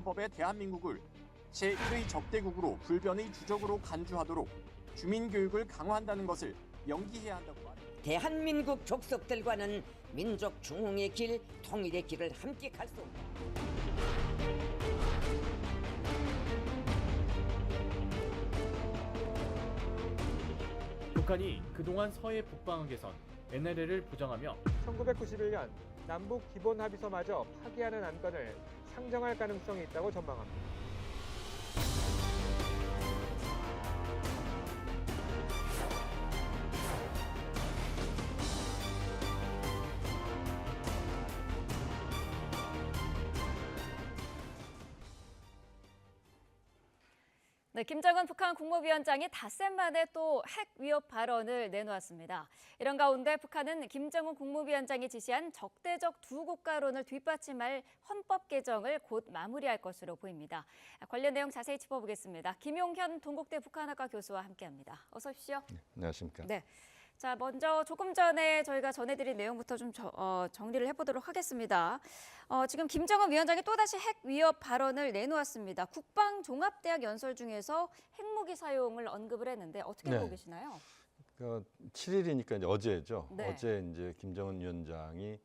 헌법에 대한민국을 제1의 적대국으로 불변의 주적으로 간주하도록 주민교육을 강화한다는 것을 명기해야 한다고 말합니다. 대한민국 족속들과는 민족 중흥의 길, 통일의 길을 함께 갈 수 없다. 북한이 그동안 서해 북방을 개선, NLL을 부정하며 1991년 남북 기본합의서마저 파기하는 안건을 상정할 가능성이 있다고 전망합니다. 네, 김정은 북한 국무위원장이 닷새 만에 또 핵 위협 발언을 내놓았습니다. 이런 가운데 북한은 김정은 국무위원장이 지시한 적대적 두 국가론을 뒷받침할 헌법 개정을 곧 마무리할 것으로 보입니다. 관련 내용 자세히 짚어보겠습니다. 김용현 동국대 북한학과 교수와 함께합니다. 어서 오십시오. 네, 안녕하십니까. 네. 자, 먼저 조금 전에 저희가 전해드린 내용부터 좀 정리를 해보도록 하겠습니다. 지금 김정은 위원장이 또다시 핵 위협 발언을 내놓았습니다. 국방종합대학 연설 중에서 핵무기 사용을 언급을 했는데 어떻게 보고 계시나요? 7일이니까 이제 어제죠. 네. 어제 이제 김정은 위원장이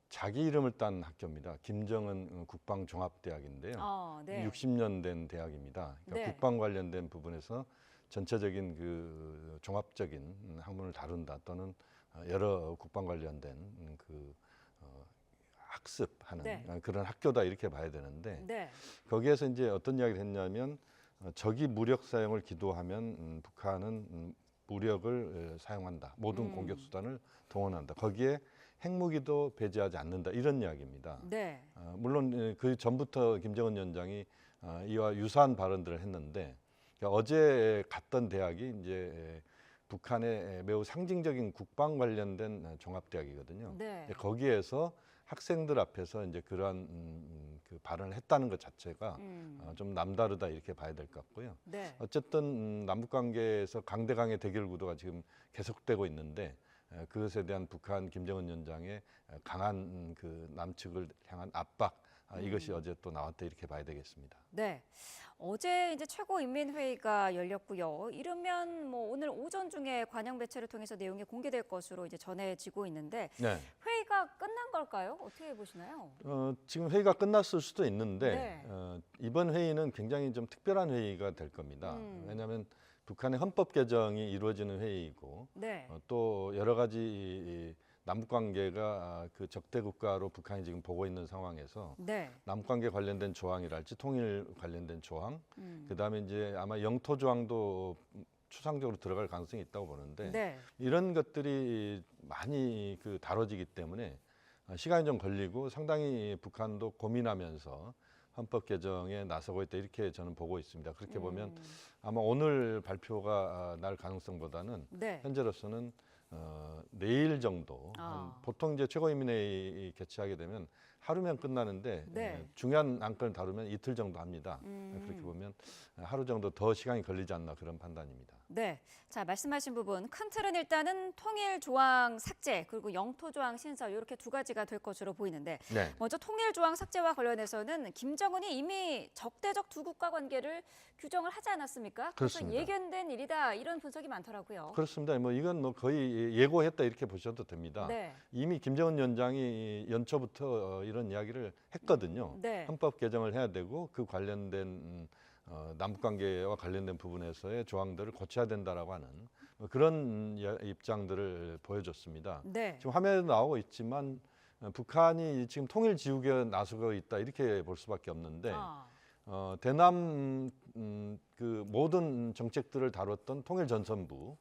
자기 이름을 딴 학교입니다. 김정은 국방종합대학인데요. 네. 60년 된 대학입니다. 그러니까 네. 국방 관련된 부분에서 전체적인 그 종합적인 학문을 다룬다 또는 여러 국방 관련된 그 학습하는 네. 그런 학교다 이렇게 봐야 되는데 네. 거기에서 이제 어떤 이야기를 했냐면 적이 무력 사용을 기도하면 북한은 무력을 사용한다. 모든 공격 수단을 동원한다. 거기에 핵무기도 배제하지 않는다. 이런 이야기입니다. 네. 물론 그 전부터 김정은 위원장이 이와 유사한 발언들을 했는데 어제 갔던 대학이 이제 북한의 매우 상징적인 국방 관련된 종합대학이거든요. 네. 거기에서 학생들 앞에서 이제 그러한 그 발언을 했다는 것 자체가 좀 남다르다 이렇게 봐야 될 것 같고요. 네. 어쨌든 남북 관계에서 강대강의 대결 구도가 지금 계속되고 있는데 그것에 대한 북한 김정은 위원장의 강한 그 남측을 향한 압박 이것이 어제 또 나왔다 이렇게 봐야 되겠습니다. 네. 어제 이제 최고인민회의가 열렸고요. 이르면 뭐 오늘 오전 중에 관영 매체를 통해서 내용이 공개될 것으로 이제 전해지고 있는데 네. 회의가 끝난 걸까요? 어떻게 보시나요? 지금 회의가 끝났을 수도 있는데 네. 이번 회의는 굉장히 좀 특별한 회의가 될 겁니다. 왜냐하면 북한의 헌법 개정이 이루어지는 회의이고 네. 또 여러 가지 남북 관계가 그 적대 국가로 북한이 지금 보고 있는 상황에서 네. 남북 관계 관련된 조항이랄지 통일 관련된 조항, 그다음에 이제 아마 영토 조항도 추상적으로 들어갈 가능성이 있다고 보는데 네. 이런 것들이 많이 그 다뤄지기 때문에 시간이 좀 걸리고 상당히 북한도 고민하면서 헌법 개정에 나서고 있다 이렇게 저는 보고 있습니다. 그렇게 보면 아마 오늘 발표가 날 가능성보다는 네. 현재로서는 내일 정도 보통 이제 최고인민회의 개최하게 되면 하루면 끝나는데 네. 중요한 안건을 다루면 이틀 정도 합니다. 그렇게 보면 하루 정도 더 시간이 걸리지 않나 그런 판단입니다. 네. 자, 말씀하신 부분 큰 틀은 일단은 통일 조항 삭제 그리고 영토 조항 신설 이렇게 두 가지가 될 것으로 보이는데 네. 먼저 통일 조항 삭제와 관련해서는 김정은이 이미 적대적 두 국가 관계를 규정을 하지 않았습니까? 그렇습니다. 그래서 예견된 일이다 이런 분석이 많더라고요. 그렇습니다. 뭐 이건 뭐 거의 예고했다 이렇게 보셔도 됩니다. 네. 이미 김정은 위원장이 연초부터 이런 이야기를 했거든요. 네. 헌법 개정을 해야 되고 그 관련된 남북 관계와 관련된 부분에서의 조항들을 고쳐야 된다라고 하는 그런 입장들을 보여줬습니다. 네. 지금 화면에 나오고 있지만 북한이 지금 통일 지우개에 나서고 있다 이렇게 볼 수밖에 없는데 대남 그 모든 정책들을 다뤘던 통일전선부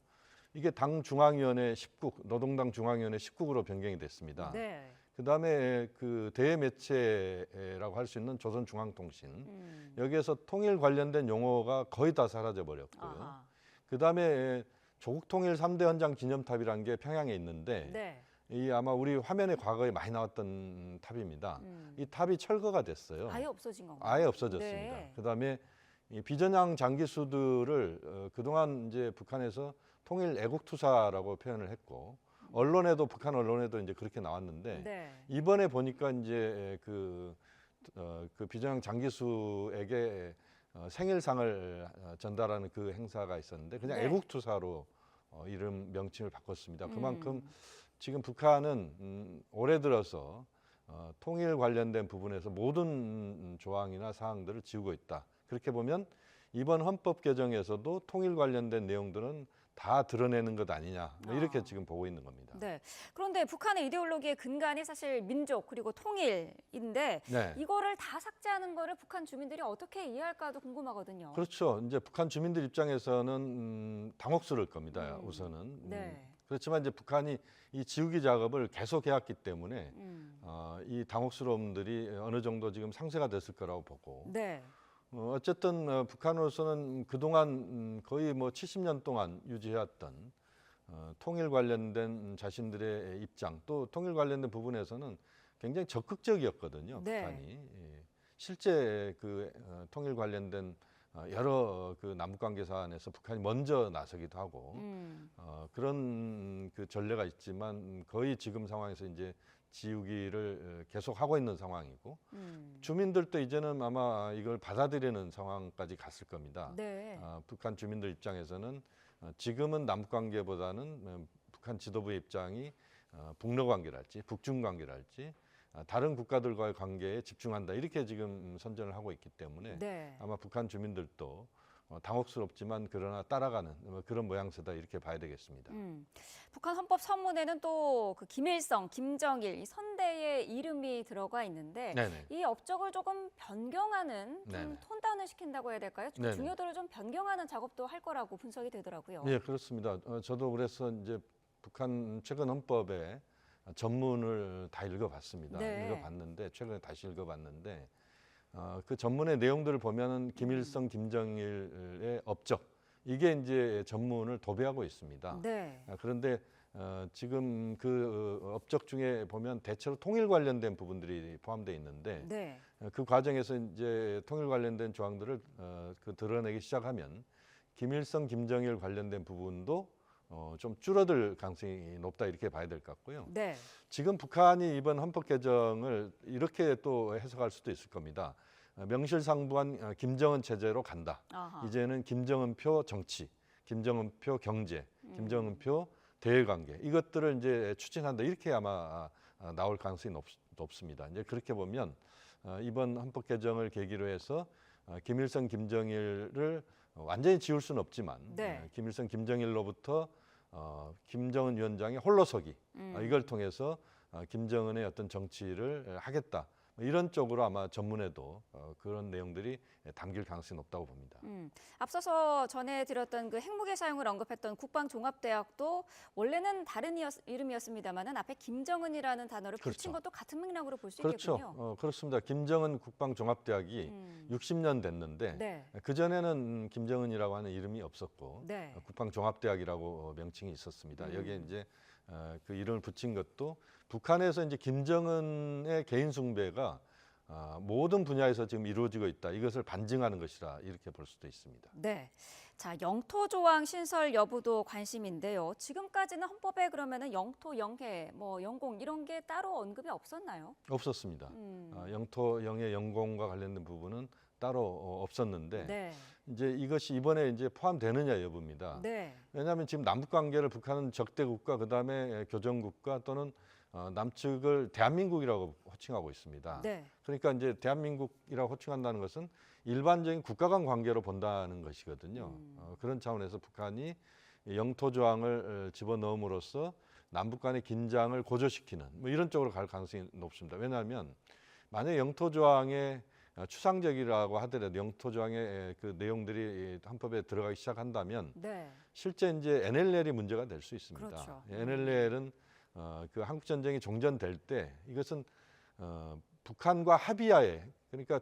이게 당 중앙위원회 10국, 노동당 중앙위원회 10국으로 변경이 됐습니다. 네. 그다음에 그 대매체라고 할 수 있는 조선중앙통신 여기에서 통일 관련된 용어가 거의 다 사라져 버렸고요. 그다음에 조국통일 3대 헌장 기념탑이라는 게 평양에 있는데 네. 이 아마 우리 화면에 과거에 많이 나왔던 탑입니다. 이 탑이 철거가 됐어요. 아예 없어진 건가요? 아예 없어졌습니다. 네. 그다음에 이 비전향 장기수들을 그동안 이제 북한에서 통일 애국투사라고 표현을 했고 언론에도 북한 언론에도 이제 그렇게 나왔는데 네. 이번에 보니까 이제 그 그 비전형 장기수에게 생일상을 전달하는 그 행사가 있었는데 그냥 네. 애국투사로 이름 명칭을 바꿨습니다. 그만큼 지금 북한은 올해 들어서 통일 관련된 부분에서 모든 조항이나 사항들을 지우고 있다. 그렇게 보면 이번 헌법 개정에서도 통일 관련된 내용들은 다 드러내는 것 아니냐 뭐 이렇게 지금 보고 있는 겁니다. 네. 그런데 북한의 이데올로기의 근간이 사실 민족 그리고 통일인데 네. 이거를 다 삭제하는 거를 북한 주민들이 어떻게 이해할까도 궁금하거든요. 그렇죠. 이제 북한 주민들 입장에서는 당혹스러울 겁니다. 우선은. 네. 그렇지만 이제 북한이 이 지우기 작업을 계속 해왔기 때문에 이 당혹스러움들이 어느 정도 지금 상쇄가 됐을 거라고 보고. 네. 어쨌든 북한으로서는 그동안 거의 뭐 70년 동안 유지해왔던 통일 관련된 자신들의 입장 또 통일 관련된 부분에서는 굉장히 적극적이었거든요. 네. 북한이. 예. 실제 그 통일 관련된 여러 그 남북관계 사안에서 북한이 먼저 나서기도 하고 그런 그 전례가 있지만 거의 지금 상황에서 이제 지우기를 계속 하고 있는 상황이고 주민들도 이제는 아마 이걸 받아들이는 상황까지 갔을 겁니다. 네. 북한 주민들 입장에서는 지금은 남북 관계보다는 북한 지도부의 입장이 북러 관계랄지 북중 관계랄지 다른 국가들과의 관계에 집중한다 이렇게 지금 선전을 하고 있기 때문에 네. 아마 북한 주민들도 당혹스럽지만 그러나 따라가는 그런 모양새다 이렇게 봐야 되겠습니다. 북한 헌법 선문에는 또 그 김일성, 김정일 이 선대의 이름이 들어가 있는데 네네. 이 업적을 조금 변경하는 좀 네네. 톤다운을 시킨다고 해야 될까요? 좀 네네. 중요도를 좀 변경하는 작업도 할 거라고 분석이 되더라고요. 네, 그렇습니다. 저도 그래서 이제 북한 최근 헌법에 전문을 다 읽어봤습니다. 네. 읽어봤는데 최근에 다시 읽어봤는데 그 전문의 내용들을 보면은 김일성, 김정일의 업적 이게 이제 전문을 도배하고 있습니다. 네. 그런데 지금 그 업적 중에 보면 대체로 통일 관련된 부분들이 포함되어 있는데 네. 그 과정에서 이제 통일 관련된 조항들을 그 드러내기 시작하면 김일성, 김정일 관련된 부분도 좀 줄어들 가능성이 높다 이렇게 봐야 될 것 같고요. 네. 지금 북한이 이번 헌법 개정을 이렇게 또 해석할 수도 있을 겁니다. 명실상부한 김정은 체제로 간다. 아하. 이제는 김정은표 정치, 김정은표 경제, 김정은표 대외관계 이것들을 이제 추진한다 이렇게 아마 나올 가능성이 높습니다. 이제 그렇게 보면 이번 헌법 개정을 계기로 해서 김일성, 김정일을 완전히 지울 수는 없지만 네. 김일성, 김정일로부터 김정은 위원장의 홀로서기 이걸 통해서 김정은의 어떤 정치를 하겠다. 이런 쪽으로 아마 전문에도 그런 내용들이 담길 가능성이 높다고 봅니다. 앞서서 전해드렸던 그 핵무기 사용을 언급했던 국방종합대학도 원래는 다른 이름이었습니다만은 앞에 김정은이라는 단어를 붙인 그렇죠. 것도 같은 맥락으로 볼 수 그렇죠. 있겠군요. 그렇습니다. 김정은 국방종합대학이 60년 됐는데 네. 그전에는 김정은이라고 하는 이름이 없었고 네. 국방종합대학이라고 명칭이 있었습니다. 여기에 이제 그 이름을 붙인 것도 북한에서 이제 김정은의 개인 숭배가 모든 분야에서 지금 이루어지고 있다. 이것을 반증하는 것이라 이렇게 볼 수도 있습니다. 네. 자, 영토 조항 신설 여부도 관심인데요. 지금까지는 헌법에 그러면은 영토, 영해, 뭐 영공 이런 게 따로 언급이 없었나요? 없었습니다. 영토, 영해, 영공과 관련된 부분은 따로 없었는데 네. 이제 이것이 이번에 이제 포함되느냐 여부입니다. 네. 왜냐하면 지금 남북 관계를 북한은 적대국가 그다음에 교전국가 또는 남측을 대한민국이라고 호칭하고 있습니다. 네. 그러니까 이제 대한민국이라고 호칭한다는 것은 일반적인 국가 간 관계로 본다는 것이거든요. 그런 차원에서 북한이 영토 조항을 집어넣음으로써 남북 간의 긴장을 고조시키는 뭐 이런 쪽으로 갈 가능성이 높습니다. 왜냐하면 만약 영토 조항에 추상적이라고 하더라도 영토 조항의 그 내용들이 헌법에 들어가기 시작한다면 네. 실제 이제 NLL이 문제가 될 수 있습니다. 그렇죠. NLL은 그 한국 전쟁이 종전될 때 이것은 북한과 합의하에 그러니까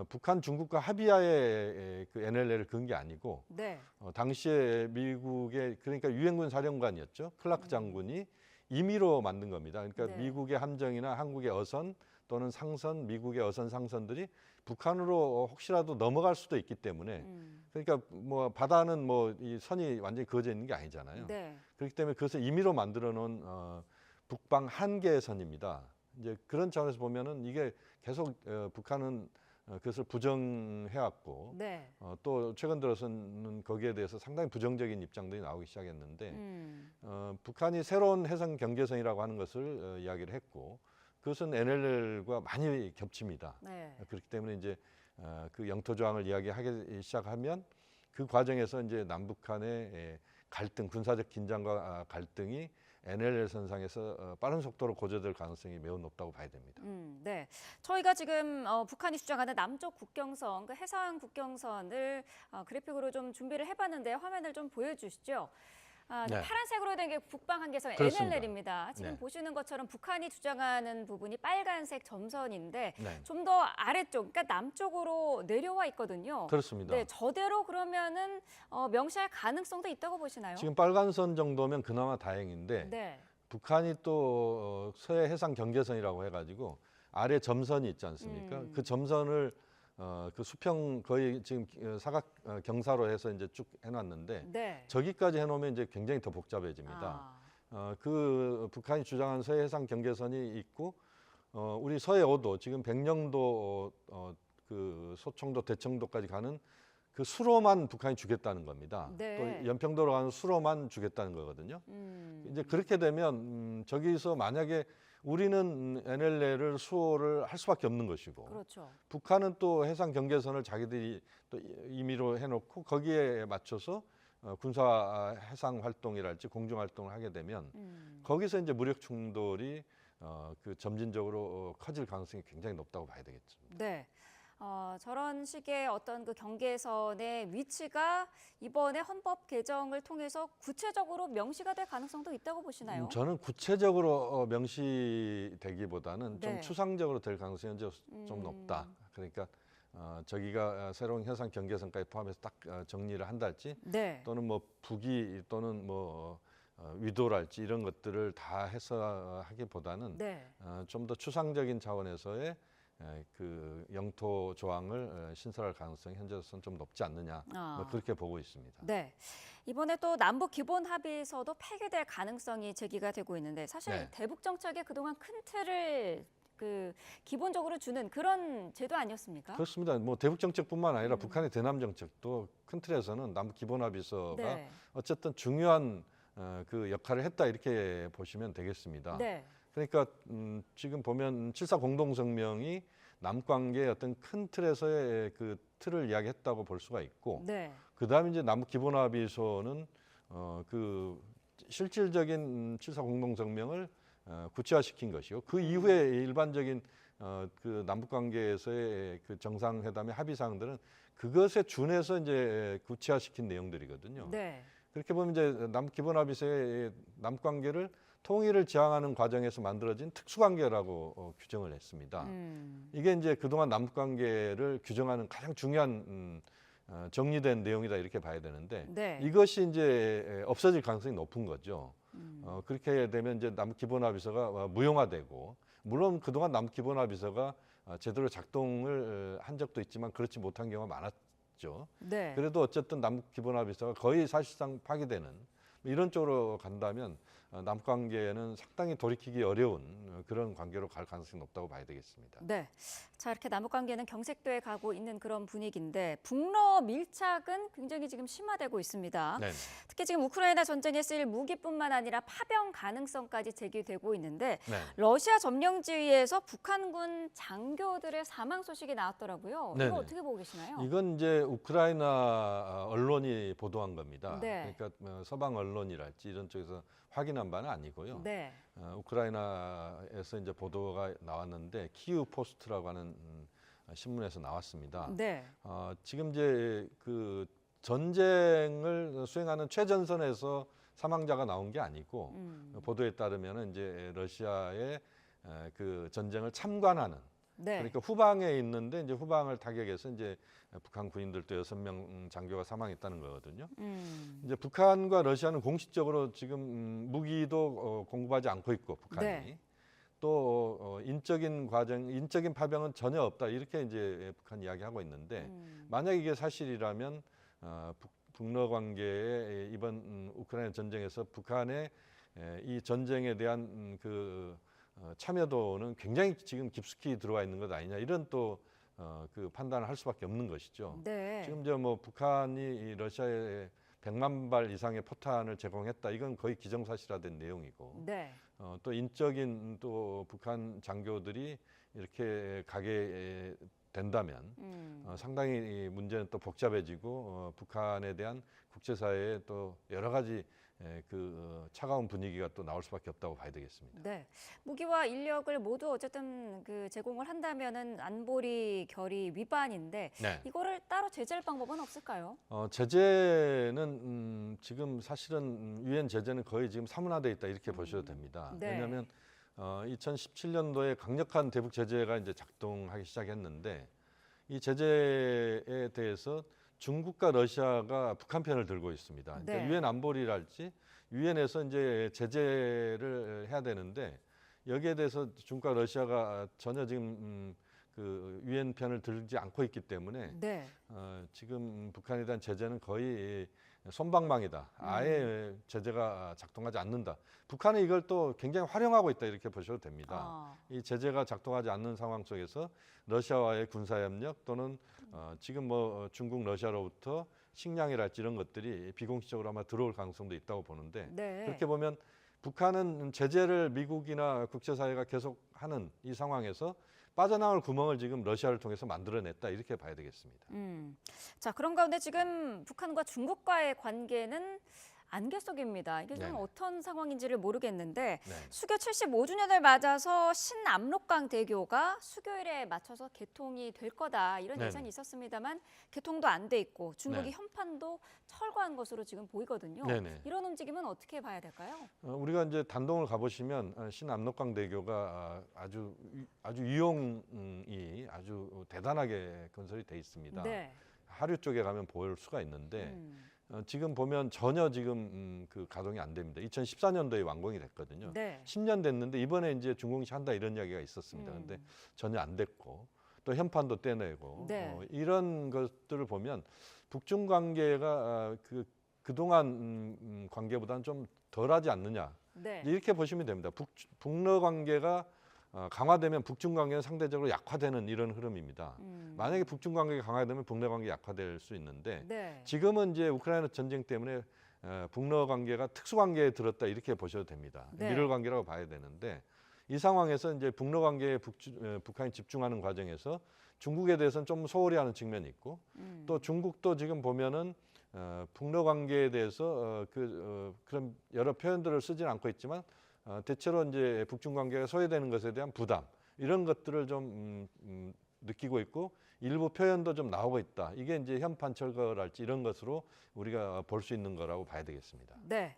북한 중국과 합의하에 그 NLL을 건 게 아니고 네. 당시에 미국의 그러니까 유엔군 사령관이었죠. 클라크 장군이 임의로 만든 겁니다. 그러니까 네. 미국의 함정이나 한국의 어선 또는 상선, 미국의 어선 상선들이 북한으로 혹시라도 넘어갈 수도 있기 때문에 그러니까 뭐 바다는 뭐 이 선이 완전히 그어져 있는 게 아니잖아요. 네. 그렇기 때문에 그것을 임의로 만들어 놓은 북방 한계선입니다. 이제 그런 차원에서 보면은 이게 계속 북한은 그것을 부정해왔고 네. 또 최근 들어서는 거기에 대해서 상당히 부정적인 입장들이 나오기 시작했는데 북한이 새로운 해상 경계선이라고 하는 것을 이야기를 했고 그것은 NLL과 많이 겹칩니다. 네. 그렇기 때문에 이제 그 영토 조항을 이야기하기 시작하면 그 과정에서 이제 남북한의 갈등, 군사적 긴장과 갈등이 NLL 선상에서 빠른 속도로 고조될 가능성이 매우 높다고 봐야 됩니다. 네. 저희가 지금 북한이 주장하는 남쪽 국경선, 그 해상 국경선을 그래픽으로 좀 준비를 해봤는데 화면을 좀 보여주시죠. 네. 파란색으로 된 게 북방 한계선 그렇습니다. NLL입니다. 지금 네. 보시는 것처럼 북한이 주장하는 부분이 빨간색 점선인데 네. 좀 더 아래쪽, 그러니까 남쪽으로 내려와 있거든요. 그렇습니다. 네, 저대로 그러면은 명시할 가능성도 있다고 보시나요? 지금 빨간 선 정도면 그나마 다행인데 네. 북한이 또 서해 해상 경계선이라고 해가지고 아래 점선이 있지 않습니까? 그 점선을 그 수평 거의 지금 사각 경사로 해서 이제 쭉 해놨는데 네. 저기까지 해놓으면 이제 굉장히 더 복잡해집니다. 그 북한이 주장한 서해 해상 경계선이 있고 우리 서해오도 지금 백령도 그 소청도 대청도까지 가는 그 수로만 북한이 주겠다는 겁니다. 네. 또 연평도로 가는 수로만 주겠다는 거거든요. 이제 그렇게 되면 저기서 만약에 우리는 NLL을 수호를 할 수밖에 없는 것이고 그렇죠. 북한은 또 해상 경계선을 자기들이 또 임의로 해놓고 거기에 맞춰서 군사 해상 활동이랄지 공중 활동을 하게 되면 거기서 이제 무력 충돌이 그 점진적으로 커질 가능성이 굉장히 높다고 봐야 되겠죠. 네. 저런 식의 어떤 그 경계선의 위치가 이번에 헌법 개정을 통해서 구체적으로 명시가 될 가능성도 있다고 보시나요? 저는 구체적으로 명시되기보다는 네. 좀 추상적으로 될 가능성이 현재 좀 높다. 그러니까 저기가 새로운 해상 경계선까지 포함해서 딱 정리를 한달지 네. 또는 뭐 북위 또는 뭐 위도랄지 이런 것들을 다 해서 하기보다는 네. 좀 더 추상적인 차원에서의 그 영토 조항을 신설할 가능성이 현재로서는 좀 높지 않느냐 뭐 그렇게 보고 있습니다. 네. 이번에 또 남북 기본 합의서도 폐기될 가능성이 제기가 되고 있는데 사실 네. 대북 정책의 그동안 큰 틀을 그 기본적으로 주는 그런 제도 아니었습니까? 그렇습니다. 뭐 대북 정책뿐만 아니라 북한의 대남 정책도 큰 틀에서는 남북 기본 합의서가 네. 어쨌든 중요한 그 역할을 했다 이렇게 보시면 되겠습니다. 네. 그러니까 지금 보면 7.4 공동성명이 남관계의 어떤 큰 틀에서의 그 틀을 이야기했다고 볼 수가 있고 네. 그다음에 이제 남북 기본 합의서는 그 실질적인 7.4 공동성명을 구체화시킨 것이고 그 이후에 일반적인 그 남북 관계에서의 그 정상회담의 합의 사항들은 그것에 준해서 이제 구체화시킨 내용들이거든요. 네. 그렇게 보면 이제 남북 기본 합의서의 남북 관계를 통일을 지향하는 과정에서 만들어진 특수관계라고 규정을 했습니다. 이게 이제 그동안 남북 관계를 규정하는 가장 중요한 정리된 내용이다 이렇게 봐야 되는데 네. 이것이 이제 없어질 가능성이 높은 거죠. 그렇게 되면 이제 남북 기본 합의서가 무용화되고 물론 그동안 남북 기본 합의서가 제대로 작동을 한 적도 있지만 그렇지 못한 경우가 많았죠. 네. 그래도 어쨌든 남북 기본 합의서가 거의 사실상 파기되는 이런 쪽으로 간다면 남북 관계는 상당히 돌이키기 어려운 그런 관계로 갈 가능성이 높다고 봐야 되겠습니다. 네. 자, 이렇게 남북 관계는 경색돼 가고 있는 그런 분위기인데 북러 밀착은 굉장히 지금 심화되고 있습니다. 네. 특히 지금 우크라이나 전쟁에 쓰일 무기뿐만 아니라 파병 가능성까지 제기되고 있는데 네. 러시아 점령지에서 북한군 장교들의 사망 소식이 나왔더라고요. 네네. 이거 어떻게 보고 계시나요? 이건 이제 우크라이나 언론이 보도한 겁니다. 네. 그러니까 서방 언론이랄지 이런 쪽에서 확인한 바는 아니고요. 네. 우크라이나에서 이제 보도가 나왔는데 키우 포스트라고 하는 신문에서 나왔습니다. 네. 지금 이제 그 전쟁을 수행하는 최전선에서 사망자가 나온 게 아니고 보도에 따르면 이제 러시아의 그 전쟁을 참관하는 네. 그러니까 후방에 있는데 이제 후방을 타격해서 이제 북한 군인들도 6명 장교가 사망했다는 거거든요. 이제 북한과 러시아는 공식적으로 지금 무기도 공급하지 않고 있고 북한이 네. 또 인적인 과정, 인적인 파병은 전혀 없다 이렇게 이제 북한 이야기하고 있는데 만약 이게 사실이라면 북러 관계의 이번 우크라이나 전쟁에서 북한의 이 전쟁에 대한 그 참여도는 굉장히 지금 깊숙이 들어와 있는 것 아니냐 이런 또 그 판단을 할 수밖에 없는 것이죠. 네. 지금 뭐 북한이 러시아에 100만 발 이상의 포탄을 제공했다. 이건 거의 기정사실화된 내용이고 네. 또 인적인 또 북한 장교들이 이렇게 가게 된다면 상당히 이 문제는 또 복잡해지고 북한에 대한 국제사회에 또 여러 가지 차가운 분위기가 또 나올 수밖에 없다고 봐야 되겠습니다. 네. 무기와 인력을 모두 어쨌든 제공을 한다면은 안보리 결의 위반인데 네. 이거를 따로 제재할 방법은 없을까요? 제재는 지금 사실은 유엔 제재는 거의 지금 사문화돼 있다 이렇게 보셔도 됩니다. 네. 왜냐하면 2017년도에 강력한 대북 제재가 이제 작동하기 시작했는데 이 제재에 대해서 중국과 러시아가 북한 편을 들고 있습니다. 네. 그러니까 유엔 안보리랄지 유엔에서 이제 제재를 해야 되는데 여기에 대해서 중국과 러시아가 전혀 지금 그 유엔 편을 들지 않고 있기 때문에 네. 지금 북한에 대한 제재는 거의 솜방망이다. 아예 제재가 작동하지 않는다. 북한은 이걸 또 굉장히 활용하고 있다 이렇게 보셔도 됩니다. 이 제재가 작동하지 않는 상황 속에서 러시아와의 군사협력 또는 지금 뭐 중국, 러시아로부터 식량이랄지 이런 것들이 비공식적으로 아마 들어올 가능성도 있다고 보는데 네. 그렇게 보면 북한은 제재를 미국이나 국제사회가 계속하는 이 상황에서 빠져나올 구멍을 지금 러시아를 통해서 만들어냈다 이렇게 봐야 되겠습니다. 자, 그런 가운데 지금 북한과 중국과의 관계는 안개 속입니다. 이게 좀 네네. 어떤 상황인지를 모르겠는데 네. 수교 75주년을 맞아서 신압록강 대교가 수교일에 맞춰서 개통이 될 거다 이런 네네. 예상이 있었습니다만 개통도 안 돼 있고 중국이 네. 현판도 철거한 것으로 지금 보이거든요. 네네. 이런 움직임은 어떻게 봐야 될까요? 우리가 이제 단동을 가보시면 신압록강 대교가 아주 유용이 아주 대단하게 건설이 돼 있습니다. 네. 하류 쪽에 가면 볼 수가 있는데 지금 보면 전혀 지금 그 가동이 안 됩니다. 2014년도에 완공이 됐거든요. 네. 10년 됐는데 이번에 이제 준공식 한다 이런 이야기가 있었습니다. 근데 전혀 안 됐고 또 현판도 떼내고 네. 이런 것들을 보면 북중 관계가 그동안 관계보다는 좀 덜하지 않느냐 네. 이렇게 보시면 됩니다. 북러 관계가 강화되면 북중 관계는 상대적으로 약화되는 이런 흐름입니다. 만약에 북중 관계가 강화되면 북러 관계 약화될 수 있는데 네. 지금은 이제 우크라이나 전쟁 때문에 북러 관계가 특수 관계에 들었다 이렇게 보셔도 됩니다. 네. 밀월 관계라고 봐야 되는데 이 상황에서 이제 북러 관계에 북한이 집중하는 과정에서 중국에 대해서는 좀 소홀히 하는 측면이 있고 또 중국도 지금 보면은 북러 관계에 대해서 그런 여러 표현들을 쓰지는 않고 있지만 대체로 이제 북중 관계가 소외되는 것에 대한 부담 이런 것들을 좀 느끼고 있고 일부 표현도 좀 나오고 있다. 이게 이제 현판 철거랄지 이런 것으로 우리가 볼 수 있는 거라고 봐야 되겠습니다. 네.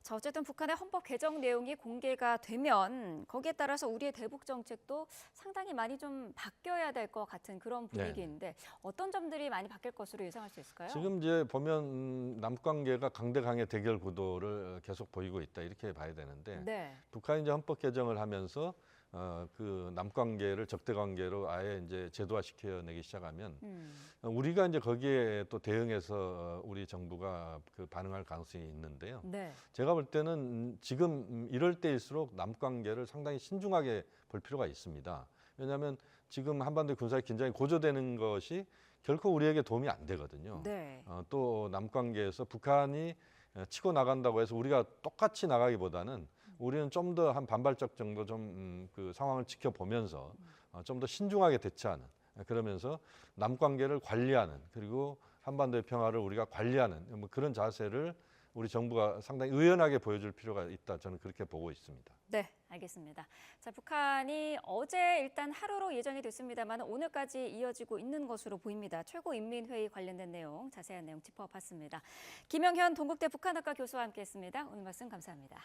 자, 어쨌든 북한의 헌법 개정 내용이 공개가 되면 거기에 따라서 우리의 대북 정책도 상당히 많이 좀 바뀌어야 될 것 같은 그런 분위기인데 어떤 점들이 많이 바뀔 것으로 예상할 수 있을까요? 지금 이제 보면 남북 관계가 강대강의 대결 구도를 계속 보이고 있다 이렇게 봐야 되는데 네. 북한이 이제 헌법 개정을 하면서 그 남관계를 적대관계로 아예 이제 제도화시켜내기 시작하면 우리가 이제 거기에 또 대응해서 우리 정부가 그 반응할 가능성이 있는데요. 네. 제가 볼 때는 지금 이럴 때일수록 남관계를 상당히 신중하게 볼 필요가 있습니다. 왜냐하면 지금 한반도 군사의 긴장이 고조되는 것이 결코 우리에게 도움이 안 되거든요. 네. 또 남관계에서 북한이 치고 나간다고 해서 우리가 똑같이 나가기보다는 우리는 좀 더 한 반발적 정도 좀 그 상황을 지켜보면서 좀 더 신중하게 대처하는 그러면서 남관계를 관리하는 그리고 한반도의 평화를 우리가 관리하는 뭐 그런 자세를 우리 정부가 상당히 의연하게 보여줄 필요가 있다. 저는 그렇게 보고 있습니다. 네, 알겠습니다. 자, 북한이 어제 일단 하루로 예정이 됐습니다만 오늘까지 이어지고 있는 것으로 보입니다. 최고인민회의 관련된 내용, 자세한 내용 짚어봤습니다. 김영현 동국대 북한학과 교수와 함께했습니다. 오늘 말씀 감사합니다.